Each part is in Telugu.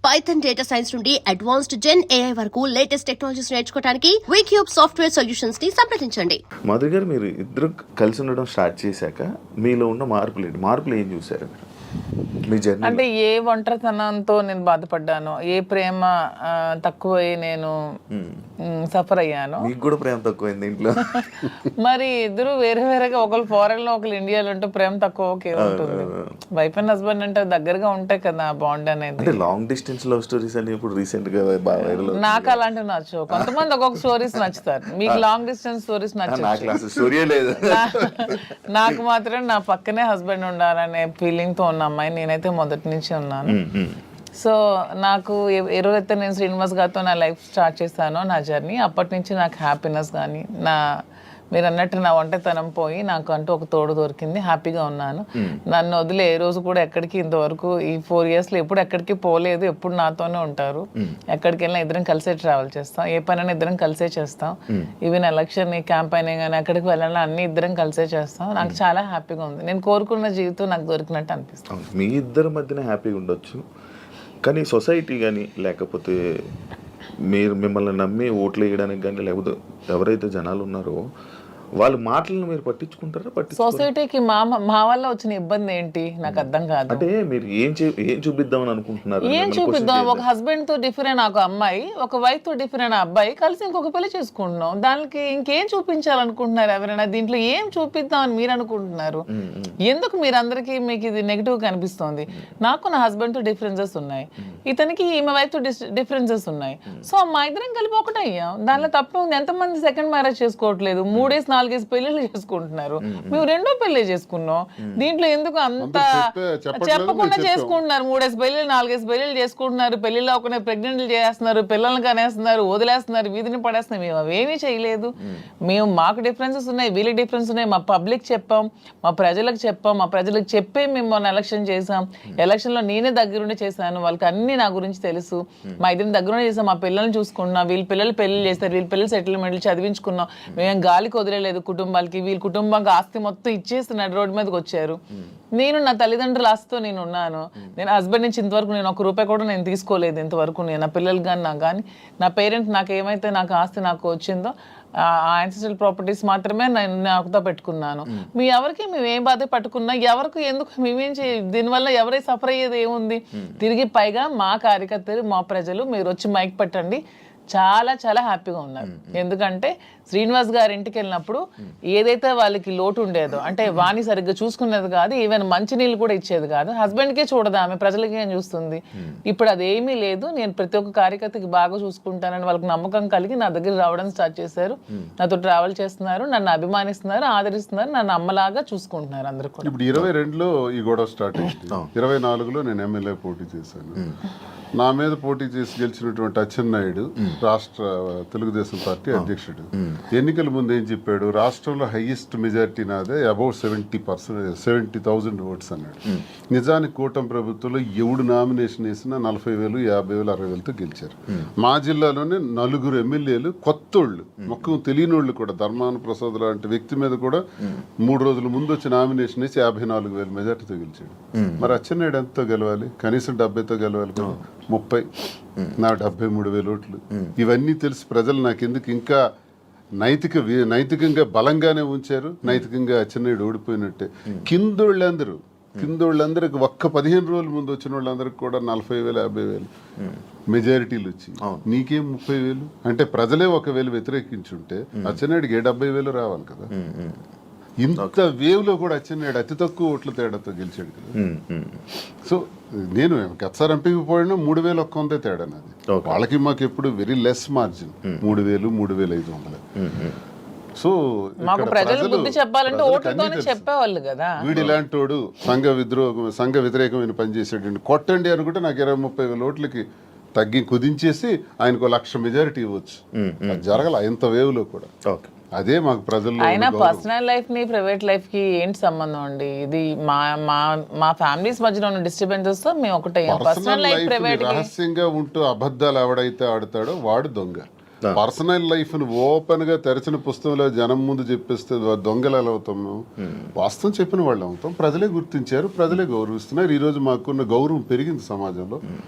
పైథాన్ డేటా సైన్స్ నుండి అడ్వాన్స్డ్ జెన్ ఏఐ వరకు లేటెస్ట్ టెక్నాలజీస్ నేర్చుకోవడానికి వీక్యూబ్ సాఫ్ట్వేర్ సొల్యూషన్స్ ని సంప్రదించండి. మధు గారు, మీరు ఇద్దరు కలిసి ఉండడం స్టార్ట్ చేశాక మీలో ఉన్న మార్పులు ఏం చూసారు మీ జర్నీ? అంటే ఏ ఒంటరితనంతో నేను బాధపడ్డాను, ఏ ప్రేమ తక్కువై నేను సఫర్ అయ్యాను. మీకు కూడా ప్రేమ తక్కువైంది ఇంట్లో? మరి ఇద్దరు వేరే వేరేగా, ఒకళ్ళు ఫారెన్ లో ఒకళ్ళు ఇండియాలో ఉంటే ప్రేమ తక్కువ ఉంటుంది. వైఫ్ అండ్ హస్బెండ్ అంటే దగ్గరగా ఉంటాయి కదా బాండ్ అనేది. అంటే లాంగ్ డిస్టెన్స్ లవ్ స్టోరీస్ అని ఇప్పుడు రీసెంట్ గా బాగా వైరల్. నాకు అలాంటివి నచ్చవు. కొంతమంది ఒక్కొక్క స్టోరీస్ నచ్చుతారు. మీకు లాంగ్ డిస్టెన్స్ స్టోరీస్ నచ్చవు. స్టోరీ లేదు. నాకు మాత్రం నా పక్కనే హస్బెండ్ ఉండాలనే ఫీలింగ్ తో ఉన్న అమ్మాయి నేనైతే మొదటి నుంచి ఉన్నాను. సో నాకు ఏ రోజైతే నేను శ్రీనివాస్ గారితో నా లైఫ్ స్టార్ట్ చేస్తానో, నా జర్నీ, అప్పటి నుంచి నాకు హ్యాపీనెస్ కానీ, మీరు అన్నట్టు నా ఒంటరితనం పోయి నాకు అంటూ ఒక తోడు దొరికింది. హ్యాపీగా ఉన్నాను. నన్ను వదిలి ఏ రోజు కూడా ఎక్కడికి ఇంతవరకు ఈ 4 years లో ఎప్పుడు ఎక్కడికి పోలేదు. ఎప్పుడు నాతోనే ఉంటారు. ఎక్కడికి వెళ్ళినా ఇద్దరం కలిసే ట్రావెల్ చేస్తాం. ఏ పనైనా ఇద్దరం కలిసే చేస్తాం. ఈవెన్ ఎలక్షన్ క్యాంపైనింగ్ కానీ ఎక్కడికి వెళ్ళాలని అన్ని ఇద్దరం కలిసే చేస్తాం. నాకు చాలా హ్యాపీగా ఉంది. నేను కోరుకున్న జీవితం నాకు దొరికినట్టు అనిపిస్తుంది. మీ ఇద్దరి మధ్యన హ్యాపీగా ఉండొచ్చు, కానీ సొసైటీ కానీ లేకపోతే మీరు మిమ్మల్ని నమ్మి ఓట్లు వేయడానికి కానీ, లేకపోతే ఎవరైతే జనాలు ఉన్నారో వాళ్ళ మాటలను మీరు పట్టించుకుంటారా? సొసైటీకి మా వల్ల వచ్చిన ఇబ్బంది ఏంటి నాకు అర్థం కాదు. అంటే మీరు ఏం చూపిద్దామని అనుకుంటున్నారు? ఏం చూపిద్దాం? ఒక హస్బెండ్ తో డిఫరెంట్ ఒక అమ్మాయి, ఒక వైఫ్ తో డిఫరెంట్ అబ్బాయి కలిసి ఇంకొక పెళ్లి చేసుకుంటున్నాం. దానికి ఇంకేం చూపించాలనుకుంటున్నారు ఎవరైనా? దీంట్లో ఏం చూపిద్దాం అని మీరు అనుకుంటున్నారు? ఎందుకు మీరందరికీ మీకు ఇది నెగిటివ్ కనిపిస్తోంది? నాకు నా హస్బెండ్ తో డిఫరెన్సెస్ ఉన్నాయి, ఇతనికి ఈమె వైఫ్ తో డిఫరెన్సెస్ ఉన్నాయి. సో మా ఇద్దరం కలిపి ఒకటయ్యాం. దానిలో తప్పే ఉంది. ఎంతమంది సెకండ్ మ్యారేజ్ చేసుకోవట్లేదు? 3-4 పెళ్లిళ్ళు చేసుకుంటున్నారు. మేము 2వ పెళ్లి చేసుకున్నాం. దీంట్లో ఎందుకు అంత చెప్పకుండా చేసుకుంటున్నారు? 3 పెళ్లిళ్ళు 4 పెళ్లిళ్ళు చేసుకుంటున్నారు. పెళ్లిలో ఒక ప్రెగ్నెంట్లు చేస్తున్నారు, పిల్లల్ని కనేస్తున్నారు, వదిలేస్తున్నారు, వీధిని పడేస్తున్నారు. మేము అవేమీ చేయలేదు. మాకు డిఫరెన్సెస్ ఉన్నాయి, వీళ్ళకి డిఫరెన్స్ ఉన్నాయి. మా పబ్లిక్ చెప్పాం, మా ప్రజలకు చెప్పాం, మా ప్రజలకు చెప్పే మేము మొన్న ఎలక్షన్ చేసాం. ఎలక్షన్ లో నేనే దగ్గరుండి చేశాను. వాళ్ళకి అన్ని నా గురించి తెలుసు. మా ఇద్దరిని దగ్గరుండి చేసాం. మా పిల్లల్ని చూసుకున్నాం. వీళ్ళ పిల్లలు పెళ్లి చేస్తారు, వీళ్ళ పిల్లలు సెటిల్మెంట్లు చదివించుకున్నాం. మేము గాలికి వదిలేదు కుటుంబాలకి. వీళ్ళ కుటుంబానికి ఆస్తి మొత్తం ఇచ్చేస్తున్నాడు, రోడ్డు మీదకి వచ్చారు. నేను నా తల్లిదండ్రుల ఆస్తితో నేను ఉన్నాను. నేను హస్బెండ్ నుంచి ఇంతవరకు నేను 1 రూపాయి కూడా నేను తీసుకోలేదు ఇంతవరకు. నేను నా పిల్లలకి కానీ నాకు కానీ, నా పేరెంట్స్ నాకు ఏమైతే నాకు ఆస్తి నాకు వచ్చిందో ఆ యాన్సిస్ట్రల్ ప్రాపర్టీస్ మాత్రమే నేను నాకుతో పెట్టుకున్నాను. మీ ఎవరికి మేము ఏం బాధ పట్టుకున్నా, ఎవరికి ఎందుకు మేమేం దీనివల్ల ఎవరై సఫర్ అయ్యేది ఏముంది? తిరిగి పైగా మా కార్యకర్తలు, మా ప్రజలు మీరు వచ్చి మైక్ పెట్టండి, చాలా చాలా హ్యాపీగా ఉన్నారు. ఎందుకంటే శ్రీనివాస్ గారి ఇంటికి వెళ్ళినప్పుడు ఏదైతే వాళ్ళకి లోటు ఉండేదో, అంటే వాణి సరిగ్గా చూసుకునేది కాదు, ఈవెన్ మంచినీళ్ళు కూడా ఇచ్చేది కాదు. హస్బెండ్కే చూడదు ఆమె, ప్రజలకి ఏం చూస్తుంది. ఇప్పుడు అదేమీ లేదు. నేను ప్రతి ఒక్క కార్యకర్తకి బాగా చూసుకుంటానని వాళ్ళకి నమ్మకం కలిగి నా దగ్గర రావడం స్టార్ట్ చేశారు. నాతో ట్రావెల్ చేస్తున్నారు, నన్ను అభిమానిస్తున్నారు, ఆదరిస్తున్నారు, నన్ను అమ్మలాగా చూసుకుంటున్నారు అందరూ కూడా. ఇప్పుడు 22లో ఈ గొడవ స్టార్ట్ అయింది. 24లో నేను ఎమ్మెల్యే పోటీ చేశాను. నా మీద పోటీ చేసి గెలిచినటువంటి అచ్చెన్నాయుడు రాష్ట్ర తెలుగుదేశం పార్టీ అధ్యక్షుడు ఎన్నికల ముందు ఏం చెప్పాడు? రాష్ట్రంలో హైయెస్ట్ మెజారిటీ నాదే, అబౌట్ 70,000 ఓట్స్ అన్నాడు. నిజానికి కూటమి ప్రభుత్వంలో ఎవడు నామినేషన్ వేసినా 40,000, 50,000, 60,000తో గెలిచారు. మా జిల్లాలోనే 4 ఎమ్మెల్యేలు కొత్తోళ్ళు, మొక్కం తెలియనోళ్ళు కూడా, ధర్మాన ప్రసాద్ లాంటి వ్యక్తి మీద కూడా 3 రోజుల ముందు వచ్చి నామినేషన్ వేసి 54,000 మెజార్టీతో గెలిచాడు. మరి అచ్చెన్నాయుడు ఎంతో గెలవాలి? కనీసం 70తో గెలవాలి కదా. 30, నా 73,000 ఓట్లు. ఇవన్నీ తెలిసి ప్రజలు నాకెందుకు ఇంకా నైతికంగా బలంగానే ఉంచారు. నైతికంగా అచ్చెన్నాయుడు ఓడిపోయినట్టే. కిందోళ్ళందరికి ఒక్క 15 రోజుల ముందు వచ్చిన వాళ్ళందరికి కూడా 40,000, 50,000 మెజారిటీలు వచ్చి, నీకేం 30,000? అంటే ప్రజలే 1,000 వ్యతిరేకించుంటే అచ్చెన్నాయుడికి 70,000 రావాలి కదా. ఇంత వేవ్ లో కూడా అచ్చెన్నాయుడు అతి తక్కువ ఓట్ల తేడాతో గెలిచాడు కదా. సో నేను గతసారి ఎంపీకి పోయినా 3,100 తేడా నాది. వాళ్ళకి మాకు ఎప్పుడు వెరీ లెస్ మార్జిన్, 3,000, 3,500. సో వీడు ఇలాంటోడు సంఘ వ్యతిరేకమైన పని చేసాడు, కొట్టండి అనుకుంటే నాకు 20-30,000 ఓట్లకి తగ్గి కుదించేసి ఆయనకు 1,00,000 మెజారిటీ ఇవ్వచ్చు. అది జరగల ఇంత వేవ్ లో కూడా. అదే మాకు ప్రజల్లో. అయినా పర్సనల్ లైఫ్ ని ప్రైవేట్ లైఫ్ కి ఏంటి సంబంధం అండి? ఇది మా ఫ్యామిలీస్ మధ్యలో ఉన్న డిస్టర్బెన్సెస్ తో మేము ఒకటే. పర్సనల్ లైఫ్ ప్రైవేట్ రహస్యంగా ఉంటూ అబద్ధాలు ఎవడైతే ఆడతాడో వాడు దొంగ. పర్సనల్ లైఫ్ ను ఓపెన్ గా తెరచిన పుస్తకంలో జనం ముందు చెప్పేస్తే దొంగలు ఎలా అవుతాం మేము? వాస్తవం చెప్పిన వాళ్ళు అవుతాం. ప్రజలే గుర్తించారు, ప్రజలే గౌరవిస్తున్నారు. ఈ రోజు మాకున్న గౌరవం పెరిగింది సమాజంలో.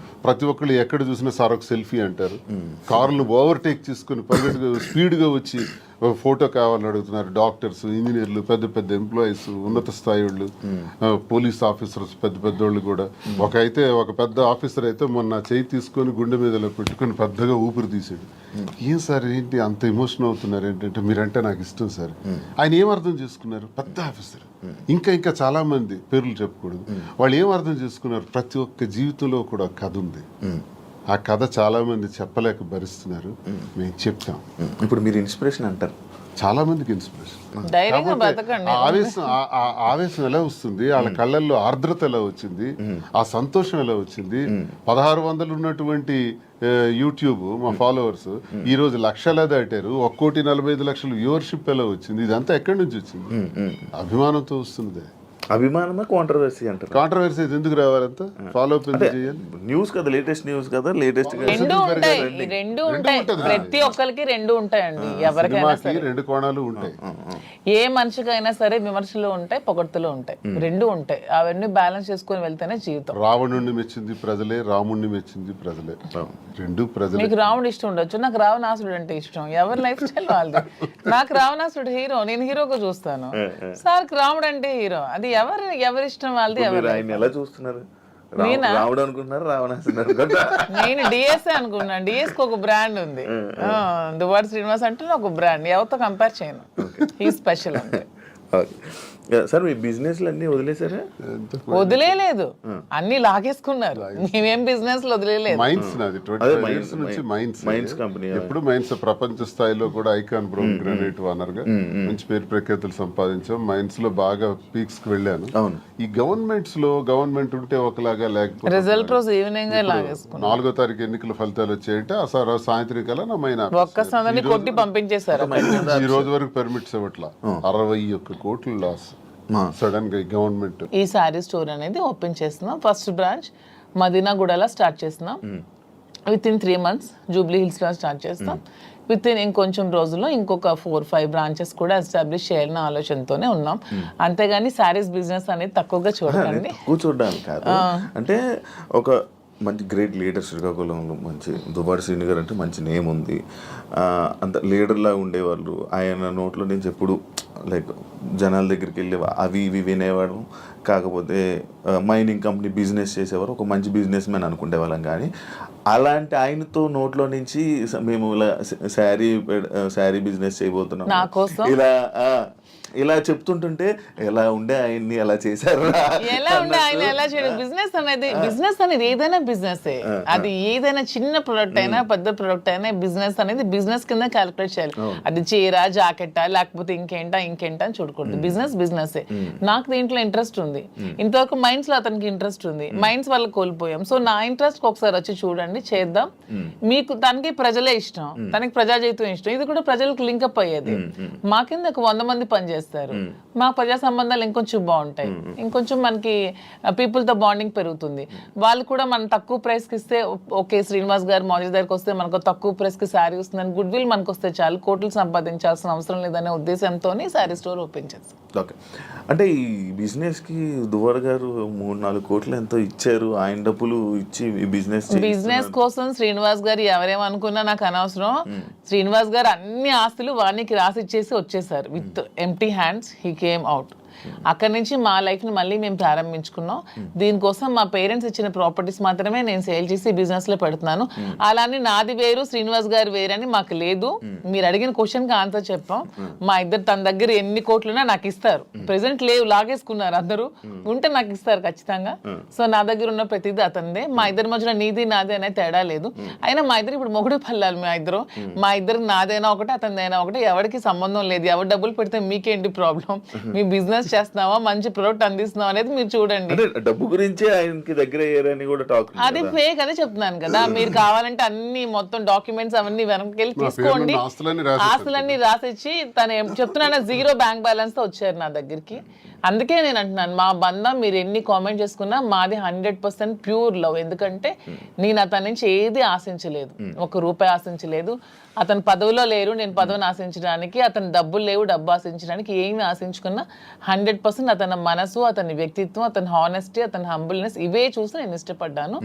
ప్రతి ఒక్కళ్ళు ఎక్కడ చూసినా సార్ ఒక సెల్ఫీ అంటారు. కార్లను ఓవర్టేక్ చేసుకుని పరిగెట్టుగా స్పీడ్గా వచ్చి ఫోటో కావాలని అడుగుతున్నారు. డాక్టర్స్, ఇంజనీర్లు, పెద్ద పెద్ద ఎంప్లాయీస్, ఉన్నత స్థాయి వాళ్ళు, పోలీస్ ఆఫీసర్స్, పెద్ద పెద్దోళ్ళు కూడా. ఒక పెద్ద ఆఫీసర్ అయితే మొన్న చేయి తీసుకొని గుండె మీదలో పెట్టుకొని పెద్దగా ఊపిరి తీసాడు. ఏం సార్ ఏంటి అంత ఎమోషన్ అవుతున్నారు ఏంటంటే, మీరంటే నాకు ఇష్టం సార్. ఆయన ఏం అర్థం చేసుకున్నారు? పెద్ద ఆఫీసర్. ఇంకా చాలా మంది పేర్లు చెప్పకూడదు. వాళ్ళు ఏం అర్థం చేసుకున్నారు? ప్రతి ఒక్క జీవితంలో కూడా కథ ఉంది. ఆ కథ చాలా మంది చెప్పలేక భరిస్తున్నారు. మేము చెప్తాం. ఇప్పుడు మీరు ఇన్స్పిరేషన్ అంటారు, చాలా మందికి ఇన్స్పిరేషన్. ధైర్యంగా బతకండి. ఆవేశం ఎలా వస్తుంది? వాళ్ళ కళ్ళల్లో ఆర్ద్రత ఎలా వచ్చింది? ఆ సంతోషం ఎలా వచ్చింది? 1600 ఉన్నటువంటి యూట్యూబ్ మా ఫాలోవర్స్ ఈ రోజు 1,00,000 దాటారు. 1,45,00,000 వ్యూవర్షిప్ ఎలా వచ్చింది? ఇదంతా ఎక్కడి నుంచి వచ్చింది? అభిమానంతో వస్తుంది. అభిమానమా కాంట్రవర్సీ అంటారు? కాంట్రవర్సీ ఎందుకు రావాలంత? ఫాలో అప్ ఎందుకు చేయాలి? న్యూస్ కదా, లేటెస్ట్ న్యూస్ కదా, లేటెస్ట్ రెండు ఉంటాయి. ప్రతి ఒక్కరికి రెండు ఉంటాయండి. ఎవరికైనా సరే 2 కోణాలు ఉంటాయి. ఏ మనిషికైనా సరే విమర్శలు ఉంటాయి, పొగడ్తలు ఉంటాయి, రెండు ఉంటాయి. అవన్నీ బ్యాలెన్స్ చేసుకుని వెళ్తేనే జీవితం. రావణుడిని మెచ్చింది ప్రజలే, రాముడిని మెచ్చింది ప్రజలే. రెండు ప్రజలే. మీకు రావణుడు ఇష్టం ఉండొచ్చు, నాకు రావణాసుడు అంటే ఇష్టం. ఎవరి లైఫ్ స్టైల్ వాళ్ళది. నాకు రావణాసుడు హీరో, నేను హీరోగా చూస్తాను. సార్కి రాముడు అంటే హీరో. అది ఎవరి ఇష్టం వాళ్ళది. ఆయన ఎలా చూస్తున్నారు? రావుడు అనుకుంటున్నారు, రావణాసుడు? నేను డిఎస్ఏ అనుకున్నాను. డిఎస్ కి ఒక బ్రాండ్ ఉంది, దువ్వాడ శ్రీనివాస్ అంటే ఒక బ్రాండ్. ఎవరితో కంపేర్ చేయను. ఈ స్పెషల్ అంటే. సార్ మీ బిజినెస్ అన్ని వదిలేసారా? వదిలేదు, అన్ని లాగేసుకున్నారు. మేమేం బిజినెస్ వదిలేదు. మైన్స్ నాది 25 years నుంచి మైన్స్ కంపెనీ. ఎప్పుడు మైన్స్ ప్రపంచ స్థాయిలో కూడా ఐకాన్ బ్రౌన్ గ్రానైట్ ఓనర్ గా మంచి పేరు ప్రఖ్యాతులు సంపాదించాం. మైన్స్ లో బాగా పీక్స్ కి వెళ్ళాను. ఈ గవర్నమెంట్ ఉంటే ఒకలాగా, లేకపోతే రిజల్ట్ రోజు ఈవినింగ్ లాగేసుకున్నాం. 4వ తారీఖు ఎన్నికల ఫలితాలు వచ్చాయంటే ఆ సాయంత్రం కల్లా నా మైన్ ఒక్కసారి కొట్టి పంపించేశారు. ఈ రోజు వరకు పర్మిట్స్ ఇవ్వట్లా. 61 కోట్లు లాస్ సడన్ గా గవర్నమెంట్. ఈ శారీ స్టోర్ అనేది ఓపెన్ చేస్తున్నాం. ఫస్ట్ బ్రాంచ్ మదీనాగూడలో స్టార్ట్ చేస్తున్నాం. With in 3 months Jubilee hills లో స్టార్ట్ చేస్తాం. విత్ ఇన్ ఇంకొంచెం రోజుల్లో ఇంకొక 4-5 బ్రాంచెస్ కూడా ఎస్టాబ్లిష్ చేయాలన్న ఆలోచనతోనే ఉన్నాం. అంతేగాని శారీస్ బిజినెస్ అనేది తక్కువగా చూడండి. చూడడానికి కాదు, అంటే ఒక మంచి గ్రేట్ లీడర్ శ్రీకాకుళంలో, మంచి దువ్వాడ శ్రీని గారు అంటే మంచి నేమ్ ఉంది. అంత లీడర్లా ఉండేవాళ్ళు. ఆయన నోట్లో నుంచి ఎప్పుడు లైక్ జనాల దగ్గరికి వెళ్ళి అవి ఇవి వినేవాడు. కాకపోతే మైనింగ్ కంపెనీ బిజినెస్ చేసేవారు, ఒక మంచి బిజినెస్ మ్యాన్ అనుకునే వాళ్ళం. కానీ అలాంటి ఆయనతో నోట్లో నుంచి మేము ఇలా శారీ బిజినెస్ చేయబోతున్నాం ఇలా చెప్తుంటుంటే ఎలా ఉండే ఆయన్ని ఎలా చేశారు? ఎలా ఉండే ఆయన ఎలా చేయడం? బిజినెస్ అనేది ఏదైనా బిజినెస్. అది ఏదైనా చిన్న ప్రొడక్ట్ అయినా పెద్ద ప్రొడక్ట్ అయినా బిజినెస్ అనేది బిజినెస్ కింద క్యాలిక్యులేట్ చేయాలి. అది చీర, జాకెట్టా, లేకపోతే ఇంకేంటా అని చూడకూడదు. బిజినెస్. నాకు దీంట్లో ఇంట్రెస్ట్ ఉంది. ఇంతవరకు మైండ్స్ లో అతనికి ఇంట్రెస్ట్ ఉంది. మైండ్స్ వల్ల కోల్పోయాం. సో నా ఇంట్రెస్ట్ ఒకసారి వచ్చి చూడండి, చేద్దాం. మీకు తనకి ప్రజలే ఇష్టం, తనకి ప్రజాజీవితం ఇష్టం. ఇది కూడా ప్రజలకు లింకప్ అయ్యేది. మా కింద ఒక 100 మంది పనిచేస్తారు. మా ప్రజా సంబంధాలు ఇంకొంచెం బాగుంటాయి. ఇంకొంచెం మనకి పీపుల్ తో బాండింగ్ పెరుగుతుంది. వాళ్ళు కూడా మనం తక్కువ ప్రైస్ కి ఇస్తే, ఓకే శ్రీనివాస్ గారు మౌజీ దగ్గరికి వస్తే మనకు తక్కువ ప్రైస్ కి శారీ వస్తుందని గుడ్ విల్ మనకు వస్తే చాలు, కోట్లు సంపాదించాల్సిన అవసరం లేదనే ఉద్దేశంతో శారీ స్టోర్ ఓపెన్ చేస్తాం. ఓకే, అంటే ఈ బిజినెస్ కి దువ్వాడ గారు 3-4 కోట్లు ఎంతో ఇచ్చారు. ఆయన డబ్బులు ఇచ్చి బిజినెస్ కోసం శ్రీనివాస్ గారు ఎవరేమనుకున్నా నాకు అనవసరం. శ్రీనివాస్ గారు అన్ని ఆస్తులు వానికి రాసి ఇచ్చేసి వచ్చేసారు. With empty hands he came out. అక్కడి నుంచి మా లైఫ్ ని మళ్ళీ మేము ప్రారంభించుకున్నాం. దీనికోసం మా పేరెంట్స్ ఇచ్చిన ప్రాపర్టీస్ మాత్రమే నేను సేల్ చేసి బిజినెస్ లో పెడుతున్నాను. అలానే నాది వేరు, శ్రీనివాస్ గారు వేరు అని మాకు లేదు. మీరు అడిగిన క్వశ్చన్ కి ఆన్సర్ చెప్పాం. మా ఇద్దరు తన దగ్గర ఎన్ని కోట్లున్నా నాకు ఇస్తారు. ప్రెసెంట్ లేవు, లాగేసుకున్నారు అందరూ. ఉంటే నాకు ఇస్తారు ఖచ్చితంగా. సో నా దగ్గర ఉన్న ప్రతిదీ అతనిదే. మా ఇద్దరి మధ్యలో నీది నాది అనే తేడా లేదు. అయినా మా ఇద్దరు ఇప్పుడు మొగుడు పల్లాలి. మా ఇద్దరికి నాదైనా ఒకటి, అతనిదైనా ఒకటి. ఎవరికి సంబంధం లేదు. ఎవరు డబ్బులు పెడితే మీకేంటి ప్రాబ్లం? మీ బిజినెస్ చేస్తున్నావా, మంచి ప్రొడక్ట్ అందిస్తున్నావా అనేది మీరు చూడండి. డబ్బు గురించి ఆయనకి దగ్గర అయ్యారని కూడా టాక్. అది ఫేక్ అదే చెప్తున్నాను కదా. మీరు కావాలంటే అన్ని మొత్తం డాక్యుమెంట్స్ అవన్నీ వెనక్కి వెళ్ళి తీసుకోండి. ఆస్తులన్నీ రాసిచ్చి తను చెప్తున్నా 0 బ్యాంక్ బ్యాలెన్స్ తో వచ్చారు నా దగ్గరికి. అందుకే నేను అంటున్నాను, మా బంధం మీరు ఎన్ని కామెంట్ చేసుకున్నా మాది 100% ప్యూర్ లవ్. ఎందుకంటే నేను అతని నుంచి ఏది ఆశించలేదు, ₹1 ఆశించలేదు. అతను పదవిలో లేరు, నేను పదవిని ఆశించడానికి, అతను డబ్బులు లేవు, డబ్బు ఆశించడానికి, ఏమి ఆశించుకున్నా 100% అతని మనసు, అతని వ్యక్తిత్వం, అతని హానెస్టీ, అతని హంబుల్నెస్ ఇవే చూసి నేను ఇష్టపడ్డాను.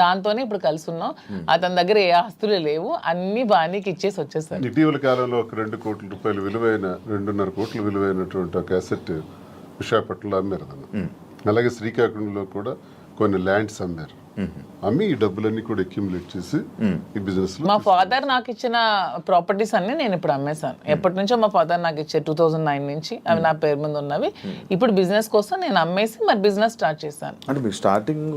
దాంతోనే ఇప్పుడు కలిసి ఉన్నాం. అతని దగ్గర ఏ ఆస్తులు లేవు, అన్ని బాణీకి ఇచ్చేసి వచ్చేసాను. ఇటీవల కాలంలో ఒక 2 కోట్ల రూపాయలు విలువైన 2.5 కోట్ల విలువైనటువంటి ఒక అసెట్ విశాఖపట్నంలో అమ్మారు అతను. అలాగే శ్రీకాకుళంలో కూడా కొన్ని ల్యాండ్స్ అమ్మారు. అమ్మి ఈ డబ్బులన్నీ కూడా అక్యుములేట్ చేసి ఈ బిజినెస్ లో మా ఫాదర్ నాకు ఇచ్చిన ప్రాపర్టీస్ అన్ని నేను ఇప్పుడు అమ్మేశాను. ఎప్పటి నుంచో మా ఫాదర్ నాకు ఇచ్చే 2009 నుంచి అవి నా పేరు మీద ఉన్నవి. ఇప్పుడు బిజినెస్ కోసం నేను అమ్మేసి మరి బిజినెస్ స్టార్ట్ చేశాను. అంటే మీరు స్టార్టింగ్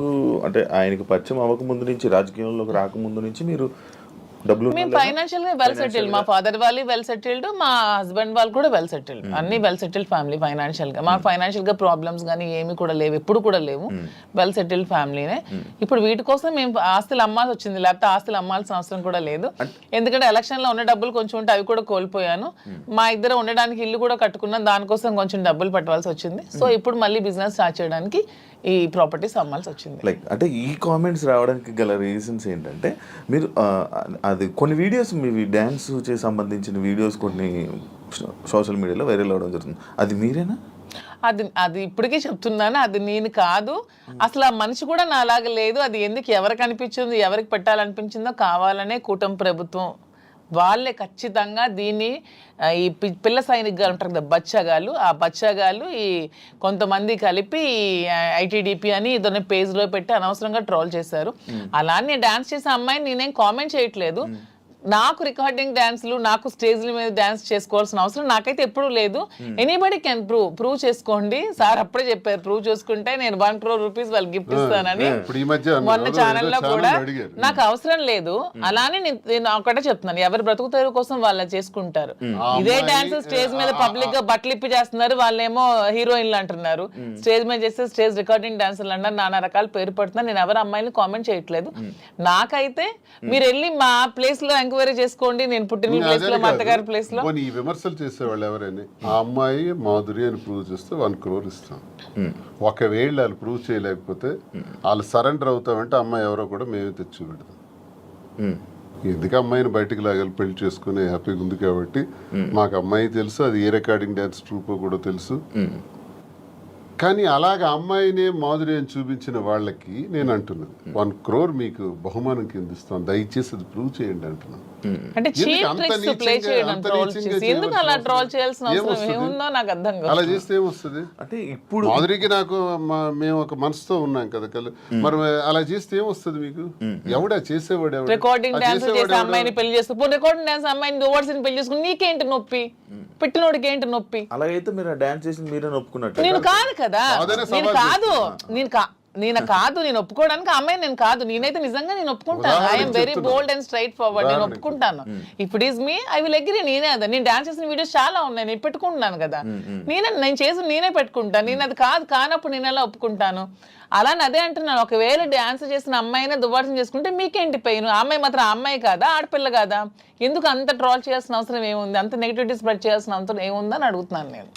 అంటే ఆయనకి పరిచయం అవ్వకముందు నుంచి, రాజకీయంలోకి రాకముందు నుంచి మీరు డబ్బులు మేము ఫైనాన్షియల్ గా వెల్ సెటిల్డ్. మా ఫాదర్ వాళ్ళు వెల్ సెటిల్డ్, మా హస్బెండ్ వాళ్ళు కూడా వెల్ సెటిల్డ్. అన్ని వెల్ సెటిల్డ్ ఫ్యామిలీ ఫైనాన్షియల్ గా. మాకు ఫైనాన్షియల్ గా ప్రాబ్లమ్స్ కానీ ఏమి కూడా లేవు, ఎప్పుడు కూడా లేవు. వెల్ సెటిల్డ్ ఫ్యామిలీనే. ఇప్పుడు వీటి కోసం మేము ఆస్తులు అమ్మాల్సి వచ్చింది, లేకపోతే ఆస్తులు అమ్మాల్సిన అవసరం కూడా లేదు. ఎందుకంటే ఎలక్షన్ లో ఉన్న డబ్బులు కొంచెం ఉంటే అవి కూడా కోల్పోయాను. మా ఇద్దరు ఉండడానికి ఇల్లు కూడా కట్టుకున్నాం, దానికోసం కొంచెం డబ్బులు పట్టవలసి వచ్చింది. సో ఇప్పుడు మళ్ళీ బిజినెస్ స్టార్ట్ చేయడానికి ఈ ప్రాపర్టీస్ అమ్మాల్సి వచ్చింది. లైక్ అంటే ఈ కామెంట్స్ రావడానికి గల రీజన్స్ ఏంటంటే, మీరు అది కొన్ని వీడియోస్ మీ డ్యాన్స్ చేసి సంబంధించిన వీడియోస్ కొన్ని సోషల్ మీడియాలో వైరల్ అవ్వడం జరుగుతుంది. అది మీరేనా? అది ఇప్పటికీ చెప్తున్నాను, అది నేను కాదు. అసలు ఆ మనిషి కూడా నా అలాగ లేదు. అది ఎందుకు ఎవరికి అనిపించిందో, ఎవరికి పెట్టాలనిపించిందో కావాలనే కూటమి ప్రభుత్వం వాళ్ళే ఖచ్చితంగా దీన్ని ఈ పిల్ల సైనికులు ఉంటారు కదా బచ్చాగాళ్ళు, ఆ బచ్చాగాళ్ళు ఈ కొంతమంది కలిపి ఐటీడీపీ అని ఇదొన్న పేజ్లో పెట్టి అనవసరంగా ట్రోల్ చేశారు. అలానే డాన్స్ చేసే అమ్మాయిని నేనేం కామెంట్ చేయట్లేదు. నాకు రికార్డింగ్ డాన్స్లు, నాకు స్టేజ్ల మీద డాన్స్ చేసుకోవాల్సిన అవసరం నాకైతే ఎప్పుడూ లేదు. ఎనీబడి కెన్ ప్రూవ్ చేసుకోండి. సార్ అప్పుడే చెప్పారు, ప్రూవ్ చేసుకుంటే నేను 1 crore rupees వాళ్ళకి గిఫ్ట్ ఇస్తానని మొన్న ఛానల్లో కూడా. నాకు అవసరం లేదు. అలానే నేను ఒకటే చెప్తున్నాను, ఎవరు బ్రతుకుతారు కోసం వాళ్ళు చేసుకుంటారు. ఇదే డాన్స్ స్టేజ్ మీద పబ్లిక్ గా బట్టలు ఇప్పి చేస్తున్నారు, వాళ్ళేమో హీరోయిన్లు అంటున్నారు. స్టేజ్ మీద చేస్తే స్టేజ్ రికార్డింగ్ డాన్సర్లు అన్నారు, నానా రకాల పేరు పడుతున్నారు. నేను ఎవరు అమ్మాయిని కామెంట్ చేయట్లేదు. నాకైతే మీరు వెళ్ళి మా ప్లేస్ లో ఎంక్వైరీ చేసుకోండి, నేను పుట్టిన ప్లేస్ లో, మా అత్తగారి ప్లేస్ లో. ఈ విమర్శలు చేసేవాళ్ళు ఎవరైనా ఆ అమ్మాయి మాధురి అని ప్రూవ్ చేస్తే 1 crore ఇస్తాం. ఒకవేళ వాళ్ళు ప్రూవ్ చేయలేకపోతే వాళ్ళు సరెండర్ అవుతామంటే అమ్మాయి ఎవరో కూడా మేమే తెచ్చి పెడతాం. ఎందుకు అమ్మాయిని బయటకు లాగాలి, పెళ్లి చేసుకుని హ్యాపీగా ఉంది కాబట్టి. మాకు అమ్మాయి తెలుసు, అది ఏ రికార్డింగ్ డాన్స్ ట్రూపో కూడా తెలుసు. కానీ అలాగ అమ్మాయినే మాధురి అని చూపించిన వాళ్ళకి నేను అంటున్నది 1 crore మీకు బహుమానం కింద ఇస్తాను, దయచేసి అది ప్రూవ్ చేయండి అంటున్నాను. అంటే ఎందుకు అలా ట్రోల్ చేయాల్సిన అవసరం ఏముందో నాకు అర్థం కాదు. అలా చేస్తే ఏమొస్తుంది? అంటే ఇప్పుడు మాధురికి నాకు మేము ఒక మనసుతో ఉన్నాం కదా, మరి అలా చేస్తే ఏమొస్తుంది మీకు? ఎవడా చేసేవాడు? రికార్డింగ్ డాన్స్ చేసే అమ్మాయిని పెళ్లి చేసుకుని, రికార్డింగ్ డాన్స్ అమ్మాయిని ఓవర్సీని పెళ్లి చేసుకుని నీకేంటి నొప్పి? పెట్టినోడికి ఏంటి నొప్పి? అలాగైతే మీరు డాన్స్ చేసి మీరే ఒప్పుకున్నట్టు. నేను కాదు కదా, నేను ఒప్పుకోవడానికి అమ్మాయి నేను కాదు. నేనైతే నిజంగా నేను ఒప్పుకుంటాను. I'm very bold and straight forward. నేను ఒప్పుకుంటాను. If it is me I will agree. నేనే అదా, నేను డాన్స్ చేసిన వీడియోస్ చాలా ఉన్నాయి, నేను పెట్టుకుంటున్నాను కదా. నేను చేసి నేనే పెట్టుకుంటాను. నేను అది కానప్పుడు నేను ఎలా ఒప్పుకుంటాను? అలానే అదే అంటున్నాను, ఒకవేళ డాన్స్ చేసిన అమ్మాయినే దువ్వాసం చేసుకుంటే మీకేంటి పెయిన్? అమ్మాయి మాత్రం అమ్మాయి కాదా, ఆడపిల్ల కాదా? ఎందుకు అంత ట్రోల్ చేయాల్సిన అవసరం ఏముంది? అంత నెగిటివిటీ స్ప్రెడ్ చేయాల్సిన అవసరం ఏముందని అడుగుతున్నాను నేను.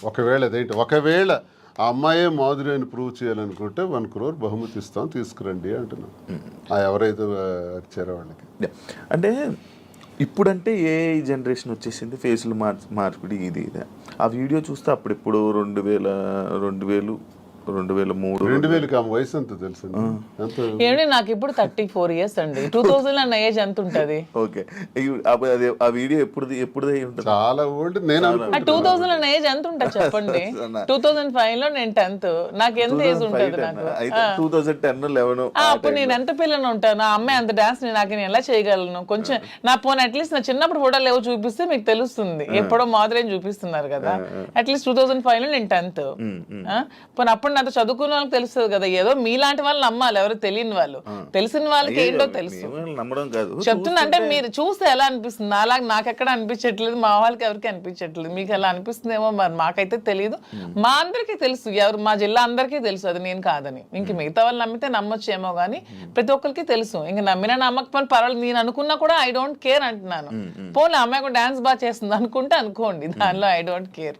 ఒకవేళ ఆ అమ్మాయే మాధురి అని ప్రూవ్ చేయాలనుకుంటే 1 crore బహుమతి ఇస్తాం, తీసుకురండి అంటున్నాం. ఎవరైతే వచ్చారో వాళ్ళకి. అంటే ఇప్పుడంటే ఏ జనరేషన్ వచ్చేసింది, ఫేస్లు మార్పిడి ఇది ఇదే. ఆ వీడియో చూస్తే అప్పుడెప్పుడు 2003 2000 వయసు ఎంత తెలుసు? ఏమంటే నాకు ఇప్పుడు 34 years అండి. 2000 అన్న ఏజ్ ఎంత ఉంటది? ఓకే, ఆ వీడియో ఎప్పుడు చాలా ఓల్డ్. నేను 2000 అన్న ఏజ్ ఎంత ఉంటుంది చెప్పండి? 2005 లో నేను 10th. నాకు ఎంత ఏజ్ ఉంటుంది? నాకు 2010-11. అప్పుడు నేను ఎంత పిల్లని ఉంటాను? ఆ అమ్మాయి అంత డాన్స్ నాకు నేను ఎలా చేయగలను? కొంచెం నా ఫోన్ అట్లీస్ట్ నా చిన్నప్పుడు ఫోటోలు ఏవో చూపిస్తే మీకు తెలుస్తుంది. ఎప్పుడో మాదిరి చూపిస్తున్నారు కదా. అట్లీస్ట్ 2005 లో నేను 10th. పోనీ అప్పుడు నాతో చదువుకున్న వాళ్ళకి తెలుస్తుంది కదా. ఏదో మీలాంటి వాళ్ళు నమ్మాలి, ఎవరు తెలియని వాళ్ళు. తెలిసిన వాళ్ళకి ఏంటో తెలుసు. చెప్తున్నా అంటే మీరు చూస్తే ఎలా అనిపిస్తుంది? అలాగే నాకెక్కడ అనిపించట్లేదు, మా వాళ్ళకి ఎవరికి అనిపించట్లేదు. మీకు ఎలా అనిపిస్తుందేమో మరి, మాకైతే తెలియదు. మా అందరికీ తెలుసు, ఎవరు మా జిల్లా అందరికీ తెలుసు అది నేను కాదని. ఇంక మిగతా వాళ్ళు నమ్మితే నమ్మొచ్చేమో కానీ ప్రతి ఒక్కరికి తెలుసు. ఇంక నమ్మినా నమ్మకపోయినా పర్వాలేదు, నేను అనుకున్నా కూడా ఐ డోంట్ కేర్ అంటున్నాను. పోనీ అమ్మాయి కూడా డాన్స్ బాగా చేస్తుంది అనుకుంటే అనుకోండి, దానిలో ఐ డోంట్ కేర్.